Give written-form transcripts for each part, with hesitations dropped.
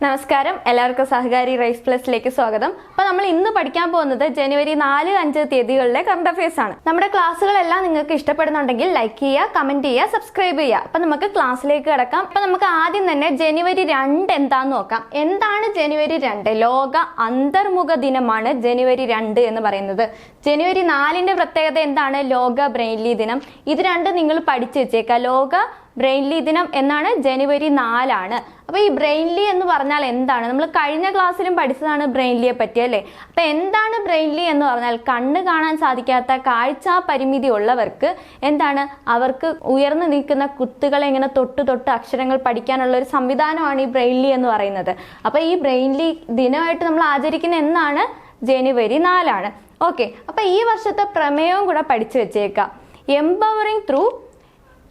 നമസ്കാരം, എല്ലാവർക്കും സഹകാരി റൈസ് പ്ലസിലേക്ക് സ്വാഗതം. അപ്പോൾ നമ്മൾ ഇന്ന് പഠിക്കാൻ പോകുന്നത് ജനുവരി 4, 5 തീയതികളിലെ കറണ്ട് അഫയേഴ്സ് ആണ്. നമ്മുടെ ക്ലാസ്സുകളെല്ലാം നിങ്ങൾക്ക് ഇഷ്ടപ്പെടുന്നുണ്ടെങ്കിൽ ലൈക്ക് ചെയ്യുക, കമന്റ് ചെയ്യുക, സബ്സ്ക്രൈബ് ചെയ്യുക. അപ്പോൾ നമുക്ക് ക്ലാസ്സിലേക്ക് കിടക്കാം. അപ്പോൾ നമുക്ക് ആദ്യം തന്നെ ജനുവരി 2 എന്താന്ന് നോക്കാം. എന്താണ് ജനുവരി 2? ലോക അന്തർമുഖ ദിനമാണ് ജനുവരി 2 എന്ന് പറയുന്നത്. ജനുവരി 4ന്റെ പ്രത്യേകത എന്താണ്? ലോക ബ്രെയിൻലി ദിനം. ഇത് രണ്ടും നിങ്ങൾ പഠിച്ചു വെച്ചേക്കാം. ലോക ബ്രെയിൻലി ദിനം എന്നാണ് ജനുവരി 4 ആണ്. അപ്പോൾ ഈ ബ്രെയിൻലി എന്ന് പറഞ്ഞാൽ എന്താണ്? നമ്മൾ കഴിഞ്ഞ ക്ലാസ്സിലും പഠിച്ചതാണ് ബ്രെയിൻലിയെ പറ്റി, അല്ലേ? അപ്പോൾ എന്താണ് ബ്രെയിൻലി എന്ന് പറഞ്ഞാൽ കണ്ണ് കാണാൻ സാധിക്കാത്ത കാഴ്ചാ പരിമിതി ഉള്ളവർക്ക് എന്താണ്, അവർക്ക് ഉയർന്നു നിൽക്കുന്ന കുത്തുകളെ ഇങ്ങനെ തൊട്ട് അക്ഷരങ്ങൾ പഠിക്കാനുള്ള ഒരു സംവിധാനമാണ് ഈ ബ്രെയിൻലി എന്ന് പറയുന്നത്. അപ്പോൾ ഈ ബ്രെയിൻലി ദിനമായിട്ട് നമ്മൾ ആചരിക്കുന്ന എന്നാണ്? ജനുവരി 4 ആണ്. ഓക്കെ, അപ്പോൾ ഈ വർഷത്തെ പ്രമേയവും കൂടെ പഠിച്ചു വെച്ചേക്കാം. Empowering through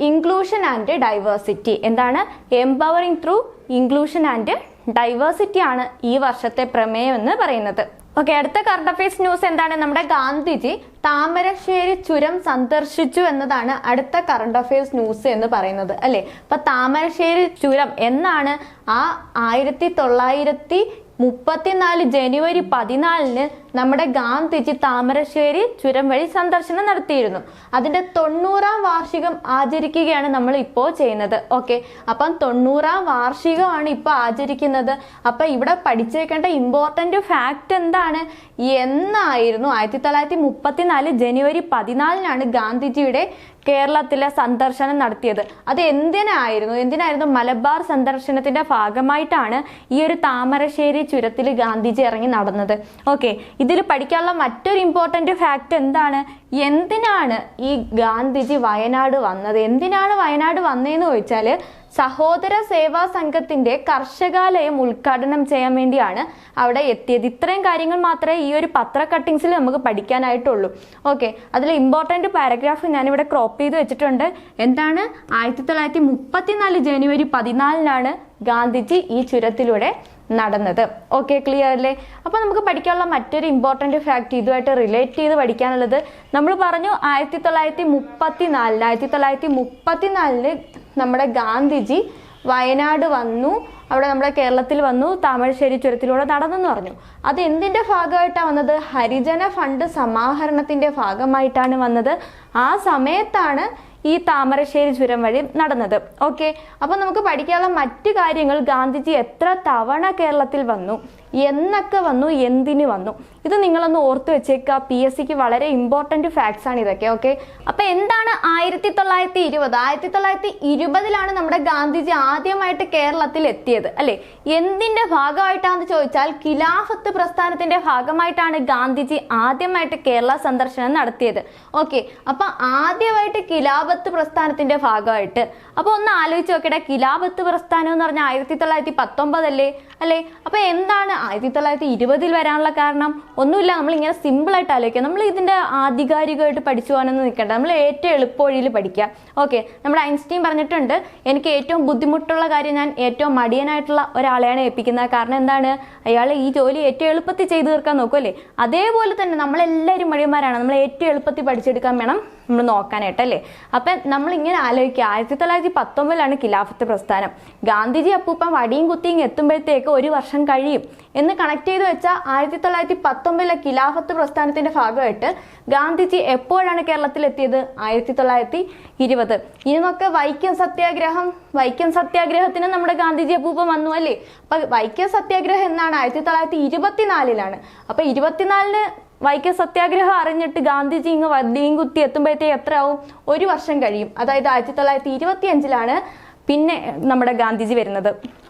inclusion and diversity. എന്താണ്? Empowering through inclusion and diversity ആണ് ഈ വർഷത്തെ പ്രമേയം എന്ന് പറയുന്നത്. ഓക്കെ, അടുത്ത കറണ്ട് അഫയേഴ്സ് ന്യൂസ് എന്താണ്? നമ്മുടെ ഗാന്ധിജി താമരശ്ശേരി ചുരം സന്ദർശിച്ചു എന്നതാണ് അടുത്ത കറണ്ട് അഫയേഴ്സ് ന്യൂസ് എന്ന് പറയുന്നത്, അല്ലേ? അപ്പൊ താമരശ്ശേരി ചുരം എന്നാണ്? 1934 ജനുവരി 14 നമ്മുടെ ഗാന്ധിജി താമരശ്ശേരി ചുരം വഴി സന്ദർശനം നടത്തിയിരുന്നു. അതിന്റെ 90ാം വാർഷികം ആചരിക്കുകയാണ് നമ്മൾ ഇപ്പോൾ ചെയ്യുന്നത്. ഓക്കെ, അപ്പം 90ാം വാർഷികമാണ് ഇപ്പോൾ ആചരിക്കുന്നത്. അപ്പൊ ഇവിടെ പഠിച്ചേക്കേണ്ട ഇമ്പോർട്ടന്റ് ഫാക്ട് എന്താണ്? എന്നായിരുന്നു 1934 ജനുവരി 14 ഗാന്ധിജിയുടെ കേരളത്തിലെ സന്ദർശനം നടത്തിയത്. അത് എന്തിനായിരുന്നു? മലബാർ സന്ദർശനത്തിന്റെ ഭാഗമായിട്ടാണ് ഈ ഒരു താമരശ്ശേരി ചുരത്തിൽ ഗാന്ധിജി ഇറങ്ങി നടന്നത്. ഓക്കെ, ഇതിൽ പഠിക്കാനുള്ള മറ്റൊരു ഇമ്പോർട്ടന്റ് ഫാക്ട് എന്താണ്? എന്തിനാണ് ഈ ഗാന്ധിജി വയനാട് വന്നത്? എന്തിനാണ് വയനാട് വന്നതെന്ന് ചോദിച്ചാൽ സഹോദര സേവാ സംഘത്തിന്റെ കർഷകാലയം ഉദ്ഘാടനം ചെയ്യാൻ വേണ്ടിയാണ് അവിടെ എത്തിയത്. ഇത്രയും കാര്യങ്ങൾ മാത്രമേ ഈ ഒരു പത്ര കട്ടിങ്സിൽ നമുക്ക് പഠിക്കാനായിട്ടുള്ളൂ. ഓക്കെ, അതിൽ ഇമ്പോർട്ടന്റ് പാരഗ്രാഫ് ഞാനിവിടെ ക്രോപ്പ് ചെയ്ത് വെച്ചിട്ടുണ്ട്. എന്താണ്? 1934 ജനുവരി 14 ഗാന്ധിജി ഈ ചുരത്തിലൂടെ നടന്നത്. ഓക്കെ, ക്ലിയർ അല്ലേ? അപ്പൊ നമുക്ക് പഠിക്കാനുള്ള മറ്റൊരു ഇമ്പോർട്ടന്റ് ഫാക്ട് ഇതുമായിട്ട് റിലേറ്റ് ചെയ്ത് പഠിക്കാനുള്ളത്, നമ്മൾ പറഞ്ഞു 1934 നമ്മുടെ ഗാന്ധിജി വയനാട് വന്നു, അവിടെ നമ്മുടെ കേരളത്തിൽ വന്നു, താമരശ്ശേരി ചുരത്തിലൂടെ നടന്നെന്ന് പറഞ്ഞു. അത് എന്തിന്റെ ഭാഗമായിട്ടാണ് വന്നത്? ഹരിജന ഫണ്ട് സമാഹരണത്തിന്റെ ഭാഗമായിട്ടാണ് വന്നത്. ആ സമയത്താണ് ഈ താമരശ്ശേരി ചുരം വഴി നടന്നത്. ഓക്കെ, അപ്പൊ നമുക്ക് പഠിക്കാനുള്ള മറ്റു കാര്യങ്ങൾ, ഗാന്ധിജി എത്ര തവണ കേരളത്തിൽ വന്നു, എന്നൊക്കെ വന്നു, എന്തിനു വന്നു, ഇത് നിങ്ങളൊന്ന് ഓർത്ത് വെച്ചേക്കുക. PSCക്ക് വളരെ ഇമ്പോർട്ടന്റ് ഫാക്ട്സ് ആണ് ഇതൊക്കെ. ഓക്കെ, അപ്പൊ എന്താണ് 1920 നമ്മുടെ ഗാന്ധിജി ആദ്യമായിട്ട് കേരളത്തിൽ എത്തിയത്, അല്ലെ? എന്തിന്റെ ഭാഗമായിട്ടാണെന്ന് ചോദിച്ചാൽ ഖിലാഫത്ത് പ്രസ്ഥാനത്തിന്റെ ഭാഗമായിട്ടാണ് ഗാന്ധിജി ആദ്യമായിട്ട് കേരള സന്ദർശനം നടത്തിയത്. ഓക്കെ, അപ്പൊ ആദ്യമായിട്ട് ഖിലാഫത്ത് പ്രസ്ഥാനത്തിന്റെ ഭാഗമായിട്ട്, അപ്പൊ ഒന്ന് ആലോചിച്ച് നോക്കട്ടെ, ഖിലാഫത്ത് പ്രസ്ഥാനം എന്ന് പറഞ്ഞാൽ 1919 അല്ലേ? അപ്പൊ എന്താണ് 1920 വരാനുള്ള കാരണം? ഒന്നുമില്ല, നമ്മൾ ഇങ്ങനെ സിമ്പിൾ ആയിട്ട് ആലോചിക്കാം. നമ്മൾ ഇതിന്റെ ആധികാരികമായിട്ട് പഠിച്ചു പോകാനൊന്നും നിൽക്കണ്ട, നമ്മൾ ഏറ്റവും എളുപ്പവഴിയിൽ പഠിക്കാം. ഓക്കെ, നമ്മുടെ ഐൻസ്റ്റീൻ പറഞ്ഞിട്ടുണ്ട്, എനിക്ക് ഏറ്റവും ബുദ്ധിമുട്ടുള്ള കാര്യം ഞാൻ ഏറ്റവും മടിയനായിട്ടുള്ള ഒരാളെയാണ് ഏൽപ്പിക്കുന്നത്. കാരണം എന്താണ്? അയാൾ ഈ ജോലി ഏറ്റവും എളുപ്പത്തിൽ ചെയ്തു തീർക്കാൻ നോക്കും, അല്ലേ? അതേപോലെ തന്നെ നമ്മളെല്ലാവരും മടിയന്മാരാണ്, നമ്മൾ ഏറ്റവും എളുപ്പത്തിൽ പഠിച്ചെടുക്കാൻ വേണം നമ്മൾ നോക്കാനായിട്ട്, അല്ലേ? അപ്പം നമ്മൾ ഇങ്ങനെ ആലോചിക്കുക, 1919 ഖിലാഫത്ത് പ്രസ്ഥാനം. ഗാന്ധിജി അപ്പൂപ്പൻ വടിയും കുത്തിയും എത്തുമ്പോഴത്തേക്ക് 1 വർഷം കഴിയും എന്ന് കണക്ട് ചെയ്ത് വെച്ചാൽ 1919 ഖിലാഫത്ത് പ്രസ്ഥാനത്തിന്റെ ഭാഗമായിട്ട് ഗാന്ധിജി എപ്പോഴാണ് കേരളത്തിൽ എത്തിയത്? 1920. ഇതിനൊക്കെ വൈക്കം സത്യാഗ്രഹത്തിന് നമ്മുടെ ഗാന്ധിജി അപ്പൂപ്പൻ വന്നു, അല്ലേ? അപ്പൊ വൈക്കം സത്യാഗ്രഹം എന്നാണ്? 1924 അപ്പൊ 24 വൈക്കം സത്യാഗ്രഹം അറിഞ്ഞിട്ട് ഗാന്ധിജി ഇങ്ങ് വടിയും കുത്തി എത്തുമ്പോഴത്തേക്ക് എത്ര ആവും? 1 വർഷം കഴിയും. അതായത് 1925 പിന്നെ നമ്മുടെ ഗാന്ധിജി വരുന്നത്.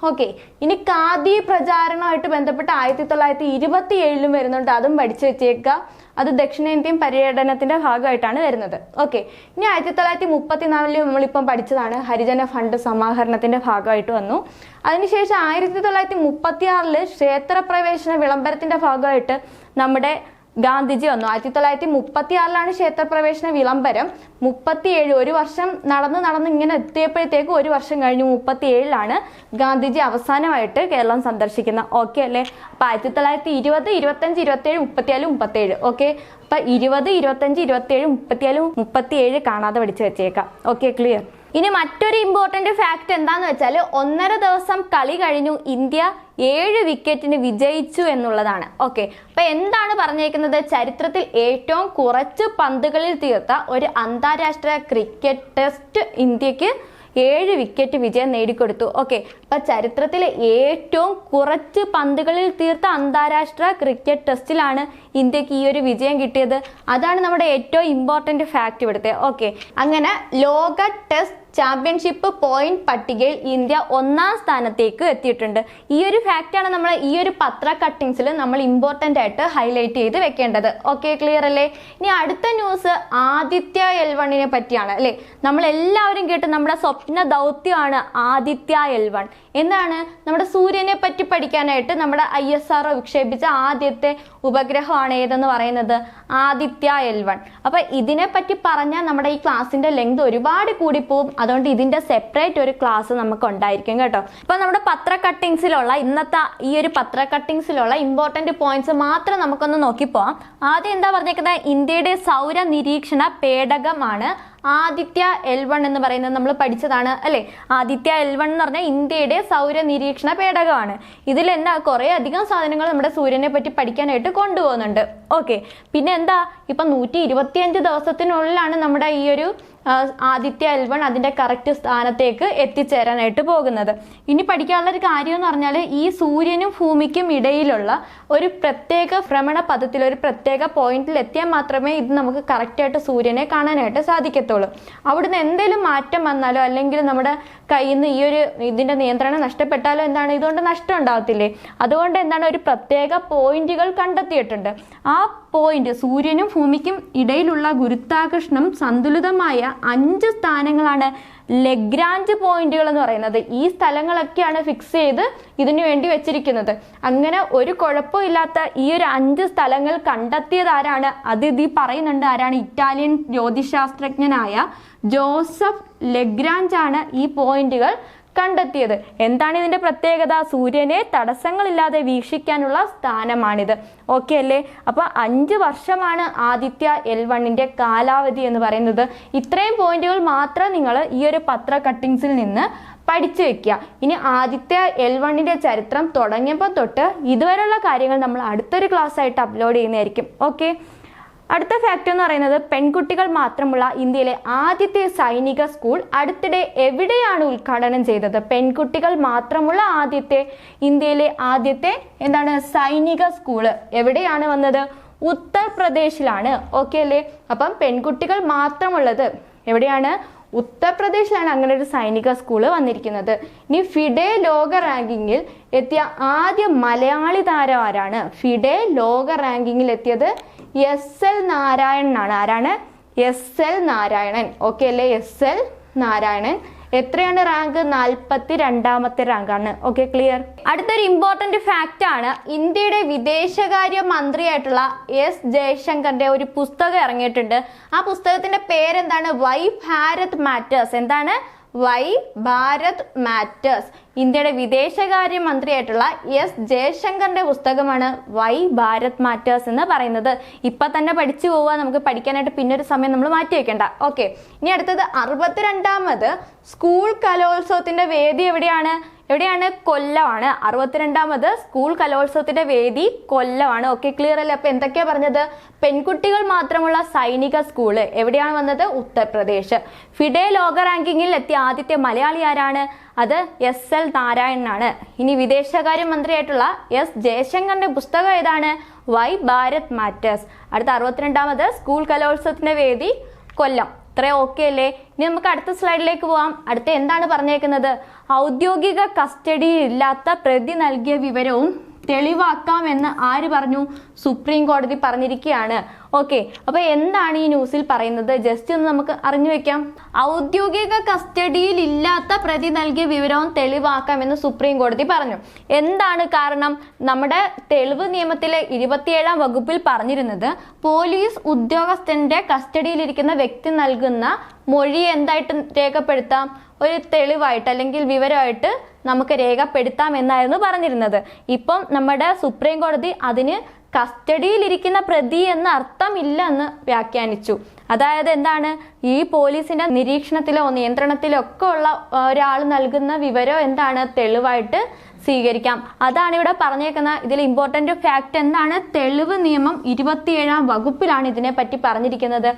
ഓക്കെ, ഇനി ഖാദി പ്രചാരണമായിട്ട് ബന്ധപ്പെട്ട് 1927 വരുന്നുണ്ട്, അതും പഠിച്ചു വെച്ചേക്കുക. അത് ദക്ഷിണേന്ത്യൻ പര്യടനത്തിന്റെ ഭാഗമായിട്ടാണ് വരുന്നത്. ഓക്കെ, ഇനി 1934 നമ്മളിപ്പം പഠിച്ചതാണ്, ഹരിജന ഫണ്ട് സമാഹരണത്തിന്റെ ഭാഗമായിട്ട് വന്നു. അതിനുശേഷം 1936 ക്ഷേത്രപ്രവേശന വിളംബരത്തിന്റെ ഭാഗമായിട്ട് നമ്മുടെ ഗാന്ധിജി വന്നു. 1936 ക്ഷേത്രപ്രവേശന വിളംബരം. 37 1 വർഷം നടന്ന് ഇങ്ങനെ എത്തിയപ്പോഴത്തേക്ക് 1 വർഷം കഴിഞ്ഞു 37 ഗാന്ധിജി അവസാനമായിട്ട് കേരളം സന്ദർശിക്കുന്ന. ഓക്കെ അല്ലേ? അപ്പൊ 1920 25 27 34 37. ഓക്കെ, അപ്പൊ 20 25 27 34 37 കാണാതെ പഠിച്ചു വെച്ചേക്കാം. Okay, clear? ഇനി മറ്റൊരു ഇമ്പോർട്ടന്റ് ഫാക്ട് എന്താന്ന് വെച്ചാൽ 1.5 ദിവസം കളി കഴിഞ്ഞു ഇന്ത്യ 7 വിക്കറ്റിന് വിജയിച്ചു എന്നുള്ളതാണ്. ഓക്കെ, അപ്പൊ എന്താണ് പറഞ്ഞേക്കുന്നത്? ചരിത്രത്തിൽ ഏറ്റവും കുറച്ച് പന്തുകളിൽ തീർത്ത ഒരു അന്താരാഷ്ട്ര ക്രിക്കറ്റ് ടെസ്റ്റ് ഇന്ത്യക്ക് 7 വിക്കറ്റ് വിജയം നേടിക്കൊടുത്തു. ഓക്കെ, അപ്പൊ ചരിത്രത്തിലെ ഏറ്റവും കുറച്ച് പന്തുകളിൽ തീർത്ത അന്താരാഷ്ട്ര ക്രിക്കറ്റ് ടെസ്റ്റിലാണ് ഇന്ത്യക്ക് ഈ ഒരു വിജയം കിട്ടിയത്. അതാണ് നമ്മുടെ ഏറ്റവും ഇമ്പോർട്ടന്റ് ഫാക്ട് ഇവിടുത്തെ. ഓക്കെ, അങ്ങനെ ലോക ടെസ്റ്റ് ചാമ്പ്യൻഷിപ്പ് പോയിന്റ് പട്ടികയിൽ ഇന്ത്യ 1ാം സ്ഥാനത്തേക്ക് എത്തിയിട്ടുണ്ട്. ഈ ഒരു ഫാക്റ്റാണ് നമ്മൾ ഈ ഒരു പത്ര കട്ടിങ്സിൽ നമ്മൾ ഇമ്പോർട്ടൻ്റ് ആയിട്ട് ഹൈലൈറ്റ് ചെയ്ത് വെക്കേണ്ടത്. ഓക്കെ, ക്ലിയർ അല്ലേ? ഇനി അടുത്ത ന്യൂസ് ആദിത്യ L1 പറ്റിയാണ് അല്ലേ. നമ്മൾ എല്ലാവരും കേട്ട് നമ്മുടെ സ്വപ്ന ദൗത്യമാണ് ആദിത്യ L1. എന്താണ്? നമ്മുടെ സൂര്യനെ പറ്റി പഠിക്കാനായിട്ട് നമ്മുടെ ISRO വിക്ഷേപിച്ച ആദ്യത്തെ ഉപഗ്രഹമാണ് ഏതെന്ന് പറയുന്നത് ആദിത്യ L1. അപ്പൊ ഇതിനെ പറ്റി പറഞ്ഞാൽ നമ്മുടെ ഈ ക്ലാസ്സിന്റെ ലെങ്ത് ഒരുപാട് കൂടിപ്പോവും. അതുകൊണ്ട് ഇതിന്റെ സെപ്പറേറ്റ് ഒരു ക്ലാസ് നമുക്ക് ഉണ്ടായിരിക്കും കേട്ടോ. അപ്പൊ നമ്മുടെ പത്ര കട്ടിങ്സിലുള്ള ഇന്നത്തെ ഈ ഒരു പത്ര കട്ടിങ്സിലുള്ള ഇമ്പോർട്ടന്റ് പോയിന്റ്സ് മാത്രം നമുക്കൊന്ന് നോക്കിപ്പോവാം. ആദ്യം എന്താ പറഞ്ഞേക്കുന്നത്? ഇന്ത്യയുടെ സൗര നിരീക്ഷണ പേടകമാണ് ആദിത്യ L1 എന്ന് പറയുന്നത്. നമ്മൾ പഠിച്ചതാണ് അല്ലെ. ആദിത്യ L1 എന്ന് പറഞ്ഞാൽ ഇന്ത്യയുടെ സൗര നിരീക്ഷണ പേടകമാണ്. ഇതിൽ എന്താ കുറെ അധികം സാധനങ്ങൾ നമ്മുടെ സൂര്യനെ പറ്റി പഠിക്കാനായിട്ട് കൊണ്ടുപോകുന്നുണ്ട്. ഓക്കെ, പിന്നെ എന്താ ഇപ്പൊ 125 ദിവസത്തിനുള്ളിലാണ് നമ്മുടെ ഈ ഒരു ആദിത്യ L1 അതിന്റെ കറക്റ്റ് സ്ഥാനത്തേക്ക് എത്തിച്ചേരാനായിട്ട് പോകുന്നത്. ഇനി പഠിക്കാനുള്ള ഒരു കാര്യം എന്ന് പറഞ്ഞാൽ ഈ സൂര്യനും ഭൂമിക്കും ഇടയിലുള്ള ഒരു പ്രത്യേക ഭ്രമണ പഥത്തിൽ ഒരു പ്രത്യേക പോയിന്റിൽ എത്തിയാൽ മാത്രമേ ഇത് നമുക്ക് കറക്റ്റായിട്ട് സൂര്യനെ കാണാനായിട്ട് സാധിക്കത്തുള്ളൂ. അവിടുന്ന് എന്തെങ്കിലും മാറ്റം വന്നാലോ അല്ലെങ്കിൽ നമ്മുടെ കയ്യിൽ നിന്ന് ഈ ഒരു ഇതിന്റെ നിയന്ത്രണം നഷ്ടപ്പെട്ടാലോ എന്താണ് ഇതുകൊണ്ട് നഷ്ടം ഉണ്ടാകത്തില്ലേ. അതുകൊണ്ട് എന്താണ് ഒരു പ്രത്യേക പോയിന്റുകൾ കണ്ടെത്തിയിട്ടുണ്ട്. ആ പോയിന്റ് സൂര്യനും ഭൂമിക്കും ഇടയിലുള്ള ഗുരുത്വാകർഷണം സന്തുലിതമായ 5 സ്ഥാനങ്ങളാണ് ലഗ്രാഞ്ച് പോയിന്റുകൾ എന്ന് പറയുന്നത്. ഈ സ്ഥലങ്ങളൊക്കെയാണ് ഫിക്സ് ചെയ്ത് ഇതിനു വേണ്ടി വെച്ചിരിക്കുന്നത്. അങ്ങനെ ഒരു കുഴപ്പമില്ലാത്ത ഈ ഒരു 5 സ്ഥലങ്ങൾ കണ്ടെത്തിയത് ആരാണ്? അത് ഇത് പറയുന്നുണ്ട്. ആരാണ്? ഇറ്റാലിയൻ ജ്യോതിശാസ്ത്രജ്ഞനായ ജോസഫ് ലഗ്രാഞ്ച് ആണ് ഈ പോയിന്റുകൾ കണ്ടെത്തിയത്. എന്താണ് ഇതിന്റെ പ്രത്യേകത? സൂര്യനെ തടസ്സങ്ങളില്ലാതെ വീക്ഷിക്കാനുള്ള സ്ഥാനമാണിത്. ഓക്കെ അല്ലേ? അപ്പൊ 5 വർഷമാണ് ആദിത്യ L1 കാലാവധി എന്ന് പറയുന്നത്. ഇത്രയും പോയിന്റുകൾ മാത്രം നിങ്ങൾ ഈ ഒരു പത്ര കട്ടിങ്സിൽ നിന്ന് പഠിച്ചു വെക്കുക. ഇനി ആദിത്യ L1 ചരിത്രം തുടങ്ങിയപ്പോൾ തൊട്ട് ഇതുവരെയുള്ള കാര്യങ്ങൾ നമ്മൾ അടുത്തൊരു ക്ലാസ് ആയിട്ട് അപ്ലോഡ് ചെയ്യുന്നതായിരിക്കും. ഓക്കെ, അടുത്ത ഫാക്ട് എന്ന് പറയുന്നത് പെൺകുട്ടികൾ മാത്രമുള്ള ഇന്ത്യയിലെ ആദ്യത്തെ സൈനിക സ്കൂൾ അടുത്തിടെ എവിടെയാണ് ഉദ്ഘാടനം ചെയ്തത്? പെൺകുട്ടികൾ മാത്രമുള്ള ഇന്ത്യയിലെ ആദ്യത്തെ എന്താണ് സൈനിക സ്കൂള് എവിടെയാണ് വന്നത്? ഉത്തർപ്രദേശിലാണ്. ഓക്കെ അല്ലേ? അപ്പം പെൺകുട്ടികൾ മാത്രമുള്ളത് എവിടെയാണ്? ഉത്തർപ്രദേശിലാണ് അങ്ങനെ ഒരു സൈനിക സ്കൂള് വന്നിരിക്കുന്നത്. ഇനി ഫിഡെ ലോക റാങ്കിങ്ങിൽ എത്തിയ ആദ്യ മലയാളി താരം ആരാണ്? ഫിഡെ ലോക റാങ്കിങ്ങിൽ എത്തിയത് SL നാരായണനാണ്. ആരാണ്? SL നാരായണൻ. ഓക്കെ അല്ലേ? SL നാരായണൻ. എത്രയാണ് റാങ്ക്? 42ാമത്തെ റാങ്കാണ്. Okay, clear. അടുത്തൊരു ഇമ്പോർട്ടന്റ് ഫാക്റ്റ് ആണ് ഇന്ത്യയുടെ വിദേശകാര്യ മന്ത്രിയായിട്ടുള്ള S ജയശങ്കറിന്റെ ഒരു പുസ്തകം ഇറങ്ങിയിട്ടുണ്ട്. ആ പുസ്തകത്തിന്റെ പേരെന്താണ്? Why Bharat matters. എന്താണ്? Why Bharat matters. ഇന്ത്യയുടെ വിദേശകാര്യ മന്ത്രിയായിട്ടുള്ള S ജയശങ്കറിന്റെ പുസ്തകമാണ് വൈ ഭാരത് മാറ്റേഴ്സ് എന്ന് പറയുന്നത്. ഇപ്പൊ തന്നെ പഠിച്ചു പോവുക. നമുക്ക് പഠിക്കാനായിട്ട് പിന്നൊരു സമയം നമ്മൾ മാറ്റി വെക്കണ്ട. ഓക്കെ, ഇനി അടുത്തത് 62ാമത് സ്കൂൾ കലോത്സവത്തിന്റെ വേദി എവിടെയാണ്? കൊല്ലമാണ്. 62ാമത് സ്കൂൾ കലോത്സവത്തിന്റെ വേദി കൊല്ലമാണ്. ഓക്കെ, ക്ലിയർ അല്ലേ? അപ്പൊ എന്തൊക്കെയാ പറഞ്ഞത്? പെൺകുട്ടികൾ മാത്രമുള്ള സൈനിക സ്കൂള് എവിടെയാണ് വന്നത്? ഉത്തർപ്രദേശ്. ഫിഡെ ലോക റാങ്കിങ്ങിൽ എത്തിയ ആദ്യത്തെ മലയാളി ആരാണ്? അത് SL നാരായണനാണ്. ഇനി വിദേശകാര്യ മന്ത്രിയായിട്ടുള്ള S ജയശങ്കറിന്റെ പുസ്തകം ഏതാണ്? Why Bharat matters. അടുത്ത 62ാമത് സ്കൂൾ കലോത്സവത്തിന്റെ വേദി കൊല്ലം. ഇത്ര ഓക്കെ അല്ലേ? ഇനി നമുക്ക് അടുത്ത സ്ലൈഡിലേക്ക് പോവാം. അടുത്ത എന്താണ് പറഞ്ഞേക്കുന്നത്? ഔദ്യോഗിക കസ്റ്റഡിയിൽ ഇല്ലാത്ത പ്രതി നൽകിയ വിവരവും തെളിവാക്കാമെന്ന് ആര് പറഞ്ഞു? സുപ്രീം കോടതി പറഞ്ഞിരിക്കുകയാണ്. ഓക്കെ, അപ്പൊ എന്താണ് ഈ ന്യൂസിൽ പറയുന്നത്? ജസ്റ്റ് ഒന്ന് നമുക്ക് അറിഞ്ഞു വെക്കാം. ഔദ്യോഗിക കസ്റ്റഡിയിൽ ഇല്ലാത്ത പ്രതി നൽകിയ വിവരവും തെളിവാക്കാമെന്ന് സുപ്രീം കോടതി പറഞ്ഞു. എന്താണ് കാരണം? നമ്മുടെ തെളിവ് നിയമത്തിലെ 27ാം വകുപ്പിൽ പറഞ്ഞിരുന്നത് പോലീസ് ഉദ്യോഗസ്ഥന്റെ കസ്റ്റഡിയിലിരിക്കുന്ന വ്യക്തി നൽകുന്ന മൊഴി എന്തായിട്ട് രേഖപ്പെടുത്താം? ഒരു തെളിവായിട്ട് അല്ലെങ്കിൽ വിവരമായിട്ട് നമുക്ക് രേഖപ്പെടുത്താം എന്നായിരുന്നു പറഞ്ഞിരുന്നത്. ഇപ്പം നമ്മുടെ സുപ്രീം കോടതി അതിന് കസ്റ്റഡിയിലിരിക്കുന്ന പ്രതി എന്ന അർത്ഥമില്ല എന്ന് വ്യാഖ്യാനിച്ചു. അതായത് എന്താണ്, ഈ പോലീസിന്റെ നിരീക്ഷണത്തിലോ നിയന്ത്രണത്തിലോ ഒക്കെ ഉള്ള ഒരാൾ നൽകുന്ന വിവരം എന്താണ്, തെളിവായിട്ട് സ്വീകരിക്കാം. അതാണ് ഇവിടെ പറഞ്ഞേക്കുന്ന ഇതിൽ ഇമ്പോർട്ടന്റ് ഫാക്ട് എന്താണ്, തെളിവ് നിയമം 27-ാം വകുപ്പിലാണ് ഇതിനെ പറ്റി പറഞ്ഞിരിക്കുന്നത്.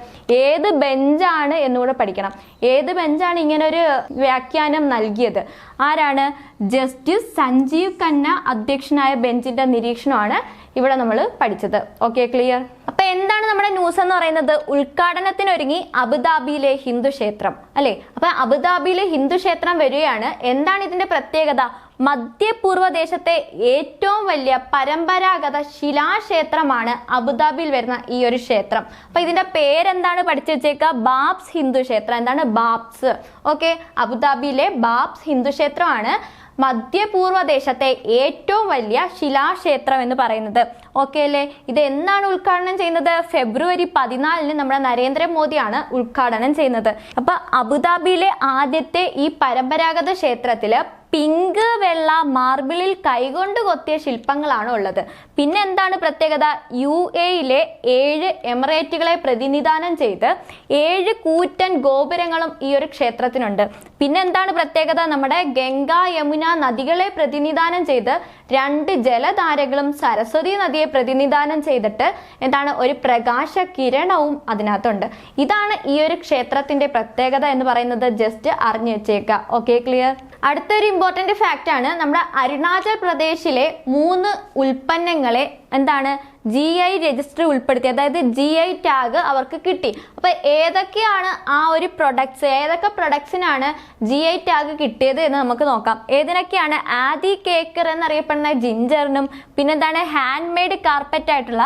ഏത് ബെഞ്ചാണ് എന്നുകൂടെ പഠിക്കണം. ഏത് ബെഞ്ചാണ് ഇങ്ങനെ ഒരു വ്യാഖ്യാനം നൽകിയത്? ആരാണ്? ജസ്റ്റിസ് സഞ്ജീവ് ഖന്ന അധ്യക്ഷനായ ബെഞ്ചിന്റെ നിരീക്ഷണമാണ് ഇവിടെ നമ്മൾ പഠിച്ചത്. Okay, clear? അപ്പൊ എന്താണ് നമ്മുടെ ന്യൂസ് എന്ന് പറയുന്നത്? ഉദ്ഘാടനത്തിനൊരുങ്ങി അബുദാബിയിലെ ഹിന്ദു ക്ഷേത്രം അല്ലെ. അപ്പൊ അബുദാബിയിലെ ഹിന്ദു ക്ഷേത്രം വരികയാണ്. എന്താണ് ഇതിന്റെ പ്രത്യേകത? മധ്യപൂർവ്വ ദേശത്തെ ഏറ്റവും വലിയ പരമ്പരാഗത ശിലാക്ഷേത്രമാണ് അബുദാബിയിൽ വരുന്ന ഈ ഒരു ക്ഷേത്രം. അപ്പൊ ഇതിന്റെ പേരെന്താണ് പഠിച്ചു വെച്ചേക്കുക? ബാബ്സ് ഹിന്ദു ക്ഷേത്രം. എന്താണ്? ബാബ്സ്. ഓക്കെ, അബുദാബിയിലെ ബാബ്സ് ഹിന്ദു ക്ഷേത്രമാണ് മധ്യപൂർവ്വ ദേശത്തെ ഏറ്റവും വലിയ ശിലാക്ഷേത്രം എന്ന് പറയുന്നത്. ഓക്കെ അല്ലേ? ഇത് എന്നാണ് ഉദ്ഘാടനം ചെയ്യുന്നത്? ഫെബ്രുവരി 14 നമ്മുടെ നരേന്ദ്രമോദിയാണ് ഉദ്ഘാടനം ചെയ്യുന്നത്. അപ്പൊ അബുദാബിയിലെ ആദ്യത്തെ ഈ പരമ്പരാഗത ക്ഷേത്രത്തില് പിങ്ക് വെള്ള മാർബിളിൽ കൈകൊണ്ട് കൊത്തിയ ശില്പങ്ങളാണ് ഉള്ളത്. പിന്നെ എന്താണ് പ്രത്യേകത? UAE-യിലെ 7 എമിറേറ്റുകളെ പ്രതിനിധാനം ചെയ്ത് 7 കൂറ്റൻ ഗോപുരങ്ങളും ഈ ഒരു ക്ഷേത്രത്തിനുണ്ട്. പിന്നെ എന്താണ് പ്രത്യേകത? നമ്മുടെ ഗംഗ യമുന നദികളെ പ്രതിനിധാനം ചെയ്ത് 2 ജലധാരകളും സരസ്വതി നദിയെ പ്രതിനിധാനം ചെയ്തിട്ട് എന്താണ്, ഒരു പ്രകാശ കിരണവും അതിനകത്തുണ്ട്. ഇതാണ് ഈ ഒരു ക്ഷേത്രത്തിന്റെ പ്രത്യേകത എന്ന് പറയുന്നത്. ജസ്റ്റ് അറിഞ്ഞു വെച്ചേക്കുക. Okay, clear? അടുത്തൊരു ഇമ്പോർട്ടന്റ് ഫാക്റ്റ് ആണ്, നമ്മുടെ അരുണാചൽ പ്രദേശിലെ 3 ഉൽപ്പന്നങ്ങളെ എന്താണ് GI രജിസ്റ്റർ ഉൾപ്പെടുത്തി, അതായത് GI ടാഗ് അവർക്ക് കിട്ടി. അപ്പൊ ഏതൊക്കെയാണ് ആ ഒരു പ്രൊഡക്ട്സ്, ഏതൊക്കെ പ്രൊഡക്ട്സിനാണ് GI ടാഗ് കിട്ടിയത് എന്ന് നമുക്ക് നോക്കാം. ഏതിനൊക്കെയാണ്? ആദി കേക്കർ എന്നറിയപ്പെടുന്ന ജിഞ്ചറിനും, പിന്നെന്താണ് ഹാൻഡ് മെയ്ഡ് കാർപ്പറ്റ് ആയിട്ടുള്ള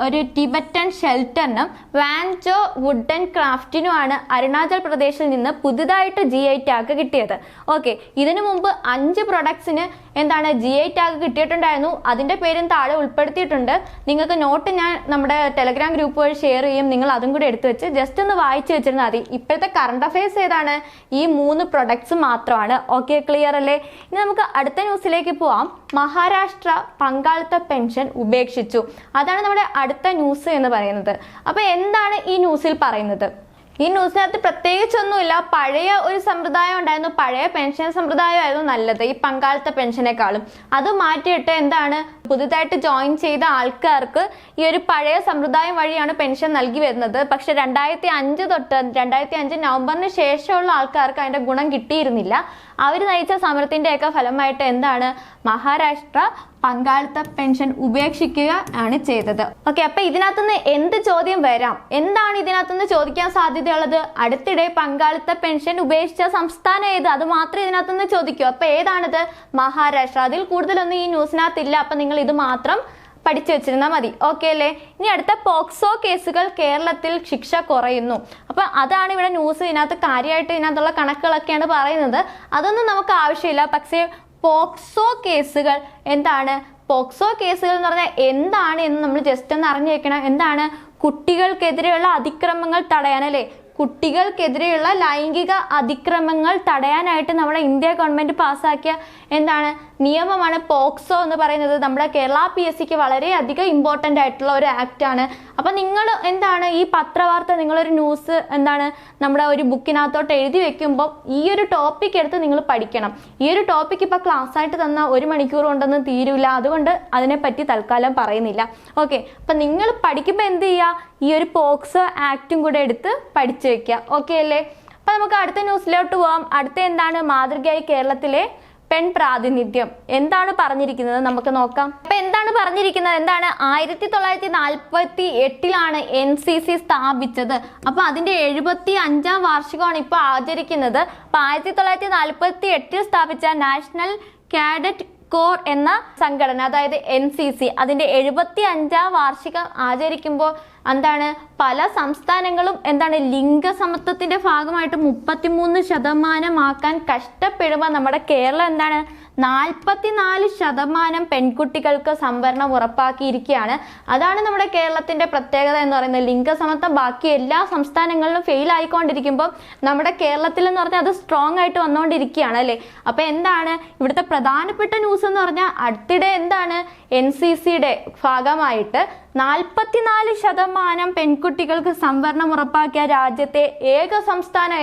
ഒരു ടിബറ്റൻ ഷെൽട്ടറിനും വാൻചോ വുഡൻ ക്രാഫ്റ്റിനുമാണ് അരുണാചൽ പ്രദേശിൽ നിന്ന് പുതുതായിട്ട് GI ടാഗ് കിട്ടിയത്. ഓക്കെ, ഇതിനു മുമ്പ് 5 പ്രൊഡക്ട്സിന് എന്താണ് GI ടാഗ് കിട്ടിയിട്ടുണ്ടായിരുന്നു. അതിന്റെ പേരും താഴെ ഉൾപ്പെടുത്തിയിട്ടുണ്ട്. നിങ്ങൾക്ക് നോട്ട് ഞാൻ നമ്മുടെ ടെലഗ്രാം ഗ്രൂപ്പ് വഴി ഷെയർ ചെയ്യും. നിങ്ങൾ അതും കൂടി എടുത്തു വെച്ച് ജസ്റ്റ് ഒന്ന് വായിച്ചു വെച്ചിരുന്നാൽ മതി. ഇപ്പോഴത്തെ കറണ്ട് അഫയേഴ്സ് ഏതാണ്? ഈ 3 പ്രൊഡക്ട്സ് മാത്രമാണ്. ഓക്കെ, ക്ലിയർ അല്ലേ? ഇനി നമുക്ക് അടുത്ത ന്യൂസിലേക്ക് പോവാം. മഹാരാഷ്ട്ര പങ്കാളിത്ത പെൻഷൻ ഉപേക്ഷിച്ചു. അതാണ് നമ്മുടെ അടുത്ത ന്യൂസ് എന്ന് പറയുന്നത്. അപ്പൊ എന്താണ് ഈ ന്യൂസിൽ പറയുന്നത്? ഈ ന്യൂസിനകത്ത് പ്രത്യേകിച്ചൊന്നുമില്ല. പഴയ ഒരു സമ്പ്രദായം ഉണ്ടായിരുന്നു, പഴയ പെൻഷൻ സമ്പ്രദായമായിരുന്നു നല്ലത് ഈ പങ്കാളിത്ത പെൻഷനേക്കാളും. അത് മാറ്റിയിട്ട് എന്താണ്, പുതുതായിട്ട് ജോയിൻ ചെയ്ത ആൾക്കാർക്ക് ഈ ഒരു പഴയ സമ്പ്രദായം വഴിയാണ് പെൻഷൻ നൽകി വരുന്നത്. പക്ഷെ 2005 തൊട്ട് 2005 നവംബറിന് ശേഷമുള്ള ആൾക്കാർക്ക് അതിന്റെ ഗുണം കിട്ടിയിരുന്നില്ല. അവർ നയിച്ച സമരത്തിന്റെയൊക്കെ ഫലമായിട്ട് എന്താണ്, മഹാരാഷ്ട്ര പങ്കാളിത്ത പെൻഷൻ ഉപേക്ഷിക്കുക ആണ് ചെയ്തത്. ഓക്കെ, അപ്പൊ ഇതിനകത്തുനിന്ന് എന്ത് ചോദ്യം വരാം? എന്താണ് ഇതിനകത്തുനിന്ന് ചോദിക്കാൻ സാധ്യതയുള്ളത്? അടുത്തിടെ പങ്കാളിത്ത പെൻഷൻ ഉപേക്ഷിച്ച സംസ്ഥാനം ഏത്? അത് മാത്രമേ ഇതിനകത്തുനിന്ന് ചോദിക്കൂ. അപ്പൊ ഏതാണിത്? മഹാരാഷ്ട്ര. അതിൽ കൂടുതലൊന്നും ഈ ന്യൂസിനകത്തില്ല. അപ്പൊ നിങ്ങൾ ഇത് മാത്രം പഠിച്ചു വെച്ചിരുന്നാൽ മതി. ഓക്കെ അല്ലേ? ഇനി അടുത്ത പോക്സോ കേസുകൾ കേരളത്തിൽ ശിക്ഷ കുറയുന്നു. അപ്പൊ അതാണ് ഇവിടെ ന്യൂസ്. ഇതിനകത്ത് കാര്യമായിട്ട് ഇതിനകത്തുള്ള കണക്കുകളൊക്കെയാണ് പറയുന്നത്. അതൊന്നും നമുക്ക് ആവശ്യമില്ല. പക്ഷേ പോക്സോ കേസുകൾ എന്താണ്? പോക്സോ കേസുകൾ എന്ന് പറഞ്ഞാൽ എന്താണ് എന്ന് നമ്മൾ ജസ്റ്റ് ഒന്ന് അറിഞ്ഞു വെക്കണം. എന്താണ്? കുട്ടികൾക്കെതിരെയുള്ള അതിക്രമങ്ങൾ തടയാൻ അല്ലേ, കുട്ടികൾക്കെതിരെയുള്ള ലൈംഗിക അതിക്രമങ്ങൾ തടയാനായിട്ട് നമ്മുടെ ഇന്ത്യ ഗവൺമെന്റ് പാസ്സാക്കിയ എന്താണ് നിയമമാണ് പോക്സോ എന്ന് പറയുന്നത്. നമ്മുടെ കേരള PSCക്ക് വളരെയധികം ഇമ്പോർട്ടൻ്റ് ആയിട്ടുള്ള ഒരു ആക്ട് ആണ്. അപ്പം നിങ്ങൾ എന്താണ് ഈ പത്രവാർത്ത, നിങ്ങളൊരു ന്യൂസ് എന്താണ് നമ്മുടെ ഒരു ബുക്കിനകത്തോട്ട് എഴുതി വെക്കുമ്പോൾ ഈ ഒരു ടോപ്പിക് എടുത്ത് നിങ്ങൾ പഠിക്കണം. ഈ ഒരു ടോപ്പിക് ഇപ്പം ക്ലാസ് ആയിട്ട് തന്ന 1 മണിക്കൂർ കൊണ്ടൊന്നും തീരില്ല. അതുകൊണ്ട് അതിനെപ്പറ്റി തൽക്കാലം പറയുന്നില്ല. ഓക്കെ, അപ്പം നിങ്ങൾ പഠിക്കുമ്പോൾ എന്ത് ചെയ്യുക, ഈ ഒരു പോക്സോ ആക്റ്റും കൂടെ എടുത്ത് പഠിച്ചു വെക്കുക. ഓക്കെ അല്ലേ? അപ്പം നമുക്ക് അടുത്ത ന്യൂസിലോട്ട് പോവാം. അടുത്ത എന്താണ്? മാതൃകയായി കേരളത്തിലെ പെൺ പ്രാതിനിധ്യം. എന്താണ് പറഞ്ഞിരിക്കുന്നത് നമുക്ക് നോക്കാം. അപ്പൊ എന്താണ് പറഞ്ഞിരിക്കുന്നത്? എന്താണ്? 1948 NCC സ്ഥാപിച്ചത്. അപ്പൊ അതിന്റെ 75-ാം വാർഷികമാണ് ഇപ്പൊ ആചരിക്കുന്നത്. അപ്പൊ 1948 സ്ഥാപിച്ച നാഷണൽ കാഡറ്റ് കോർ എന്ന സംഘടന, അതായത് NCC, അതിന്റെ 75-ാം വാർഷികം ആചരിക്കുമ്പോൾ എന്താണ്, പല സംസ്ഥാനങ്ങളും എന്താണ് ലിംഗസമത്വത്തിന്റെ ഭാഗമായിട്ട് 33% കഷ്ടപ്പെടുമ്പോൾ നമ്മുടെ കേരളം എന്താണ് 44% പെൺകുട്ടികൾക്ക് സംവരണം ഉറപ്പാക്കിയിരിക്കുകയാണ്. അതാണ് നമ്മുടെ കേരളത്തിന്റെ പ്രത്യേകത എന്ന് പറയുന്നത്. ലിംഗസമത്വം ബാക്കി എല്ലാ സംസ്ഥാനങ്ങളിലും ഫെയിൽ ആയിക്കൊണ്ടിരിക്കുമ്പോൾ നമ്മുടെ കേരളത്തിൽ എന്ന് പറഞ്ഞാൽ അത് സ്ട്രോങ് ആയിട്ട് വന്നുകൊണ്ടിരിക്കുകയാണ് അല്ലേ. അപ്പൊ എന്താണ് ഇവിടുത്തെ പ്രധാനപ്പെട്ട ന്യൂസ് എന്ന് പറഞ്ഞാൽ, അടുത്തിടെ എന്താണ് NCCയുടെ ഭാഗമായിട്ട് 44% പെൺകുട്ടികൾക്ക് സംവരണം ഉറപ്പാക്കിയ രാജ്യത്തെ ഏക സംസ്ഥാനം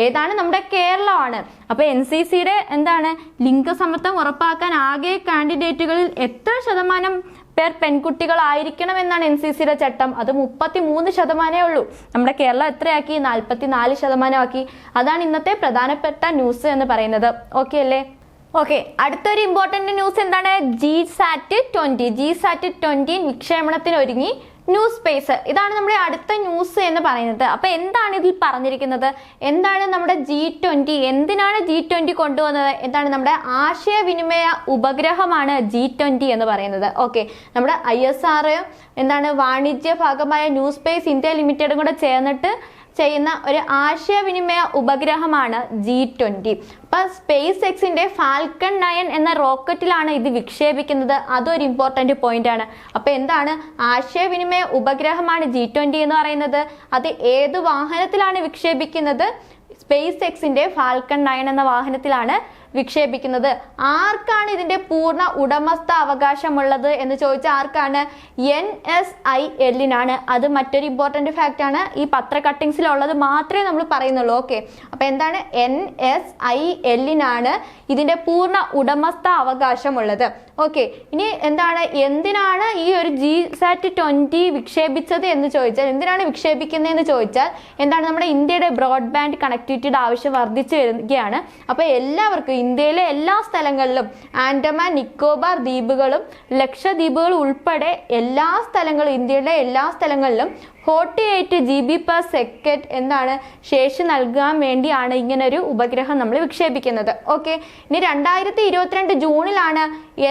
ഏതാണ് നമ്മുടെ കേരളമാണ്. അപ്പൊ NCCയുടെ എന്താണ് ലിംഗസമത്വം ഉറപ്പാക്കാൻ ആകെ കാൻഡിഡേറ്റുകളിൽ എത്ര ശതമാനം പേർ പെൺകുട്ടികളായിരിക്കണം എന്നാണ് NCCയുടെ ചട്ടം? അത് 33% ഉള്ളൂ. നമ്മുടെ കേരളം എത്രയാക്കി? 44% ആക്കി. അതാണ് ഇന്നത്തെ പ്രധാനപ്പെട്ട ന്യൂസ് എന്ന് പറയുന്നത്. ഓക്കെ അല്ലേ? ഓക്കെ, അടുത്തൊരു ഇമ്പോർട്ടന്റ് ന്യൂസ് എന്താണ്? GSAT-20 വിക്ഷേപണത്തിന് ഒരുങ്ങി ന്യൂ സ്പേസ്. ഇതാണ് നമ്മുടെ അടുത്ത ന്യൂസ് എന്ന് പറയുന്നത്. അപ്പൊ എന്താണ് ഇതിൽ പറഞ്ഞിരിക്കുന്നത്? എന്താണ് നമ്മുടെ G20? എന്തിനാണ് G20 കൊണ്ടുവന്നത്? എന്താണ് നമ്മുടെ ആശയവിനിമയ ഉപഗ്രഹമാണ് G20 എന്ന് പറയുന്നത്. ഓക്കെ, നമ്മുടെ ISR എന്താണ് വാണിജ്യ ഭാഗമായ ന്യൂ സ്പേസ് ഇന്ത്യ ലിമിറ്റഡും കൂടെ ചേർന്നിട്ട് ചെയ്യുന്ന ഒരു ആശയവിനിമയ ഉപഗ്രഹമാണ് G20. അപ്പൊ സ്പേസ് എക്സിന്റെ ഫാൽക്കൺ 9 എന്ന റോക്കറ്റിലാണ് ഇത് വിക്ഷേപിക്കുന്നത്. അതൊരു ഇമ്പോർട്ടന്റ് പോയിന്റ് ആണ്. അപ്പൊ എന്താണ് ആശയവിനിമയ ഉപഗ്രഹമാണ് G20 എന്ന് പറയുന്നത്? അത് ഏത് വാഹനത്തിലാണ് വിക്ഷേപിക്കുന്നത്? സ്പേസ് എക്സിന്റെ ഫാൽക്കൺ 9 എന്ന വാഹനത്തിലാണ് വിക്ഷേപിക്കുന്നത്. ആർക്കാണ് ഇതിന്റെ പൂർണ്ണ ഉടമസ്ഥ അവകാശമുള്ളത് എന്ന് ചോദിച്ചാൽ ആർക്കാണ്? NSIL-നാണ്. അത് മറ്റൊരു ഇമ്പോർട്ടന്റ് ഫാക്റ്റ് ആണ്. ഈ പത്ര കട്ടിങ്സിലുള്ളത് മാത്രമേ നമ്മൾ പറയുന്നുള്ളൂ. ഓക്കെ, അപ്പൊ എന്താണ്? NSIL-നാണ് ഇതിന്റെ പൂർണ്ണ ഉടമസ്ഥ അവകാശമുള്ളത്. ഓക്കെ, ഇനി എന്തിനാണ് ഈ ഒരു GSAT-20 വിക്ഷേപിച്ചത് എന്ന് ചോദിച്ചാൽ, എന്തിനാണ് വിക്ഷേപിക്കുന്നതെന്ന് ചോദിച്ചാൽ എന്താണ്? നമ്മുടെ ഇന്ത്യയുടെ ബ്രോഡ്ബാൻഡ് കണക്ടിവിറ്റിയുടെ ആവശ്യം വർദ്ധിച്ചു വരികയാണ്. അപ്പൊ എല്ലാവർക്കും ഇന്ത്യയിലെ എല്ലാ സ്ഥലങ്ങളിലും, ആൻഡമാൻ നിക്കോബാർ ദ്വീപുകളും ലക്ഷദ്വീപുകളും ഉൾപ്പെടെ എല്ലാ സ്ഥലങ്ങളും, ഇന്ത്യയിലെ എല്ലാ സ്ഥലങ്ങളിലും 48 GB/s എന്താണ് ശേഷി നൽകാൻ വേണ്ടിയാണ് ഇങ്ങനൊരു ഉപഗ്രഹം നമ്മൾ വിക്ഷേപിക്കുന്നത്. ഓക്കെ, ഇനി 2022 ജൂണിലാണ്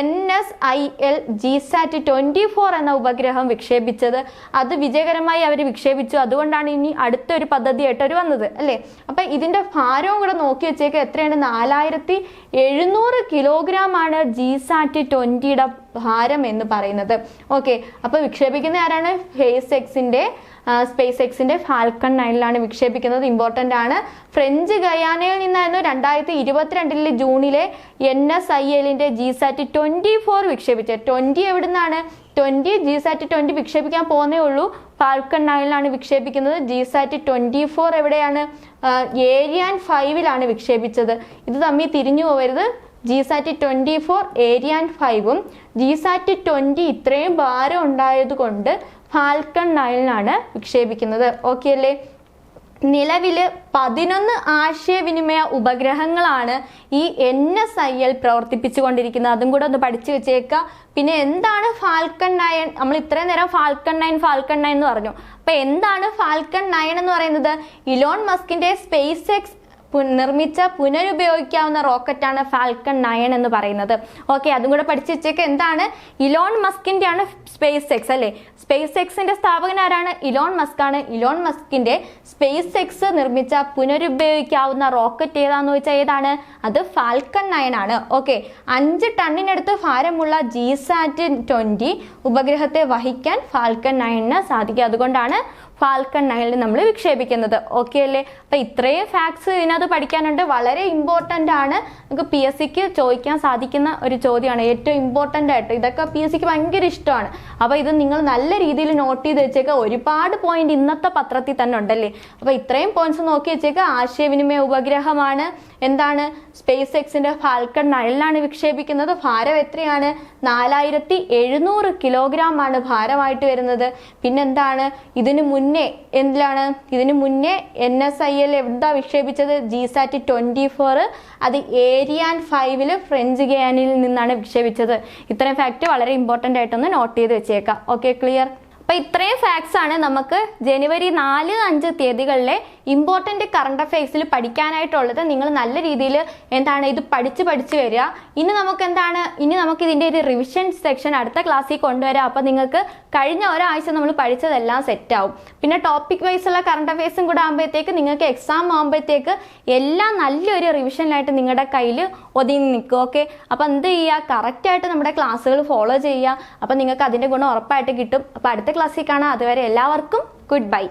NSIL GSAT-24 എന്ന ഉപഗ്രഹം വിക്ഷേപിച്ചത്. അത് വിജയകരമായി അവർ വിക്ഷേപിച്ചു. അതുകൊണ്ടാണ് ഇനി അടുത്തൊരു പദ്ധതിയായിട്ട് അവർ വന്നത് അല്ലേ. അപ്പൊ ഇതിന്റെ ഭാരവും കൂടെ നോക്കി വെച്ചേക്ക് എത്രയാണ്? 4700 കിലോഗ്രാമാണ് GSAT-20യുടെ ഭാരം എന്ന് പറയുന്നത്. ഓക്കെ, അപ്പൊ വിക്ഷേപിക്കുന്ന ആരാണ്? സ്പേസ് എക്സിന്റെ ഫാൽക്കൺ 9 വിക്ഷേപിക്കുന്നത്. ഇമ്പോർട്ടന്റ് ആണ്. ഫ്രഞ്ച് ഗയാനയിൽ നിന്നായിരുന്നു 2022 ജൂണിലെ NSIL-ന്റെ GSAT-24 വിക്ഷേപിച്ചത്. 20 എവിടുന്നാണ്? GSAT-20 വിക്ഷേപിക്കാൻ പോകുന്നേ ഉള്ളൂ. ഫാൽക്കൺ 9 വിക്ഷേപിക്കുന്നത്. GSAT-24 എവിടെയാണ്? ഏരിയാൻ 5-ലാണ് വിക്ഷേപിച്ചത്. ഇത് തമ്മിൽ തിരിഞ്ഞു പോകരുത്. GSAT-24 ഏരിയാൻ 5-ഉം GSAT-20 ഇത്രയും ഭാരം ഉണ്ടായത് കൊണ്ട് ഫാൽക്കൺ 9-ലാണ് വിക്ഷേപിക്കുന്നത്. ഓക്കെ അല്ലേ? നിലവില് 11 ആശയവിനിമയ ഉപഗ്രഹങ്ങളാണ് ഈ NSIL പ്രവർത്തിപ്പിച്ചുകൊണ്ടിരിക്കുന്നത്. അതും കൂടെ ഒന്ന് പഠിച്ചു വെച്ചേക്കാം. പിന്നെ എന്താണ് ഫാൽക്കൺ 9? നമ്മൾ ഇത്രയും നേരം ഫാൽക്കൺ 9 എന്ന് പറഞ്ഞു. അപ്പൊ എന്താണ് ഫാൽക്കൺ 9 എന്ന് പറയുന്നത്? ഇലോൺ മസ്കിന്റെ സ്പേസ് എക്സ് നിർമ്മിച്ച പുനരുപയോഗിക്കാവുന്ന റോക്കറ്റാണ് ഫാൽക്കൺ 9 എന്ന് പറയുന്നത്. ഓക്കെ, അതും കൂടെ പഠിച്ചു വെച്ചേക്ക്. എന്താണ്? ഇലോൺ മസ്കിന്റെ ആണ് സ്പേസ് എക്സ് അല്ലേ. സ്പേസ് എക്സിന്റെ സ്ഥാപകൻ ആരാണ്? ഇലോൺ മസ്ക് ആണ്. ഇലോൺ മസ്കിന്റെ സ്പേസ് എക്സ് നിർമ്മിച്ച പുനരുപയോഗിക്കാവുന്ന റോക്കറ്റ് ഏതാന്ന് വെച്ചാൽ ഏതാണ്? അത് ഫാൽക്കൺ 9 ആണ്. ഓക്കെ, 5 ടണ്ണിനടുത്ത് ഭാരമുള്ള GSAT-20 ഉപഗ്രഹത്തെ വഹിക്കാൻ ഫാൽക്കൺ 9 സാധിക്കും. അതുകൊണ്ടാണ് ഫാൽക്കൺ 9 നമ്മൾ വിക്ഷേപിക്കുന്നത്. ഓക്കെ അല്ലേ? അപ്പൊ ഇത്രയും ഫാക്ട്സ് ഇതിനകത്ത് പഠിക്കാനുണ്ട്. വളരെ ഇമ്പോർട്ടൻ്റ് ആണ്. നമുക്ക് PSCക്ക് ചോദിക്കാൻ സാധിക്കുന്ന ഒരു ചോദ്യമാണ്. ഏറ്റവും ഇമ്പോർട്ടൻ്റ് ആയിട്ട് ഇതൊക്കെ PSCക്ക് ഭയങ്കര ഇഷ്ടമാണ്. അപ്പൊ ഇത് നിങ്ങൾ നല്ല രീതിയിൽ നോട്ട് ചെയ്ത് വെച്ചേക്കുക. ഒരുപാട് പോയിന്റ് ഇന്നത്തെ പത്രത്തിൽ തന്നെ ഉണ്ടല്ലേ. അപ്പൊ ഇത്രയും പോയിന്റ്സ് നോക്കി വെച്ചേക്കുക. ആശയവിനിമയ ഉപഗ്രഹമാണ്. എന്താണ്? സ്പേസ് എക്സിന്റെ ഫാൽക്കൺ 9 വിക്ഷേപിക്കുന്നത്. ഭാരം എത്രയാണ്? 4700 കിലോഗ്രാം ആണ് ഭാരമായിട്ട് വരുന്നത്. പിന്നെന്താണ്? ഇതിനു മുന്നേ NSIL എവിടാ വിക്ഷേപിച്ചത്? GSAT-24. അത് ഏരിയാൻ 5-ല് ഫ്രഞ്ച് ഗയാനയിൽ നിന്നാണ് വിക്ഷേപിച്ചത്. ഇത്രയും ഫാക്ട് വളരെ ഇമ്പോർട്ടൻ്റ് ആയിട്ടൊന്ന് നോട്ട് ചെയ്ത് വെച്ചേക്കാം. Okay, clear? അപ്പൊ ഇത്രയും ഫാക്ട്സ് ആണ് നമുക്ക് ജനുവരി 4-5 തീയതികളിലെ ഇമ്പോർട്ടൻ്റ് കറണ്ട് അഫയേഴ്സിൽ പഠിക്കാനായിട്ടുള്ളത്. നിങ്ങൾ നല്ല രീതിയിൽ ഇത് പഠിച്ച് വരിക. ഇനി നമുക്ക് ഇതിൻ്റെ ഒരു റിവിഷൻ സെക്ഷൻ അടുത്ത ക്ലാസ്സിൽ കൊണ്ടുവരാം. അപ്പം നിങ്ങൾക്ക് കഴിഞ്ഞ ഒരാഴ്ച നമ്മൾ പഠിച്ചതെല്ലാം സെറ്റ് ആവും. പിന്നെ ടോപ്പിക് വൈസ് ഉള്ള കറണ്ട് അഫയേഴ്സും കൂടെ ആകുമ്പോഴത്തേക്ക് നിങ്ങൾക്ക് എക്സാം ആകുമ്പോഴത്തേക്ക് എല്ലാം നല്ലൊരു റിവിഷനിലായിട്ട് നിങ്ങളുടെ കയ്യിൽ ഒതുങ്ങി നിൽക്കും. ഓക്കെ, അപ്പം എന്ത് ചെയ്യുക? കറക്റ്റായിട്ട് നമ്മുടെ ക്ലാസ്സുകൾ ഫോളോ ചെയ്യുക. അപ്പം നിങ്ങൾക്ക് അതിൻ്റെ ഗുണം ഉറപ്പായിട്ട് കിട്ടും. അപ്പം അടുത്ത ക്ലാസ്സിൽ കാണാം. അതുവരെ എല്ലാവർക്കും ഗുഡ് ബൈ.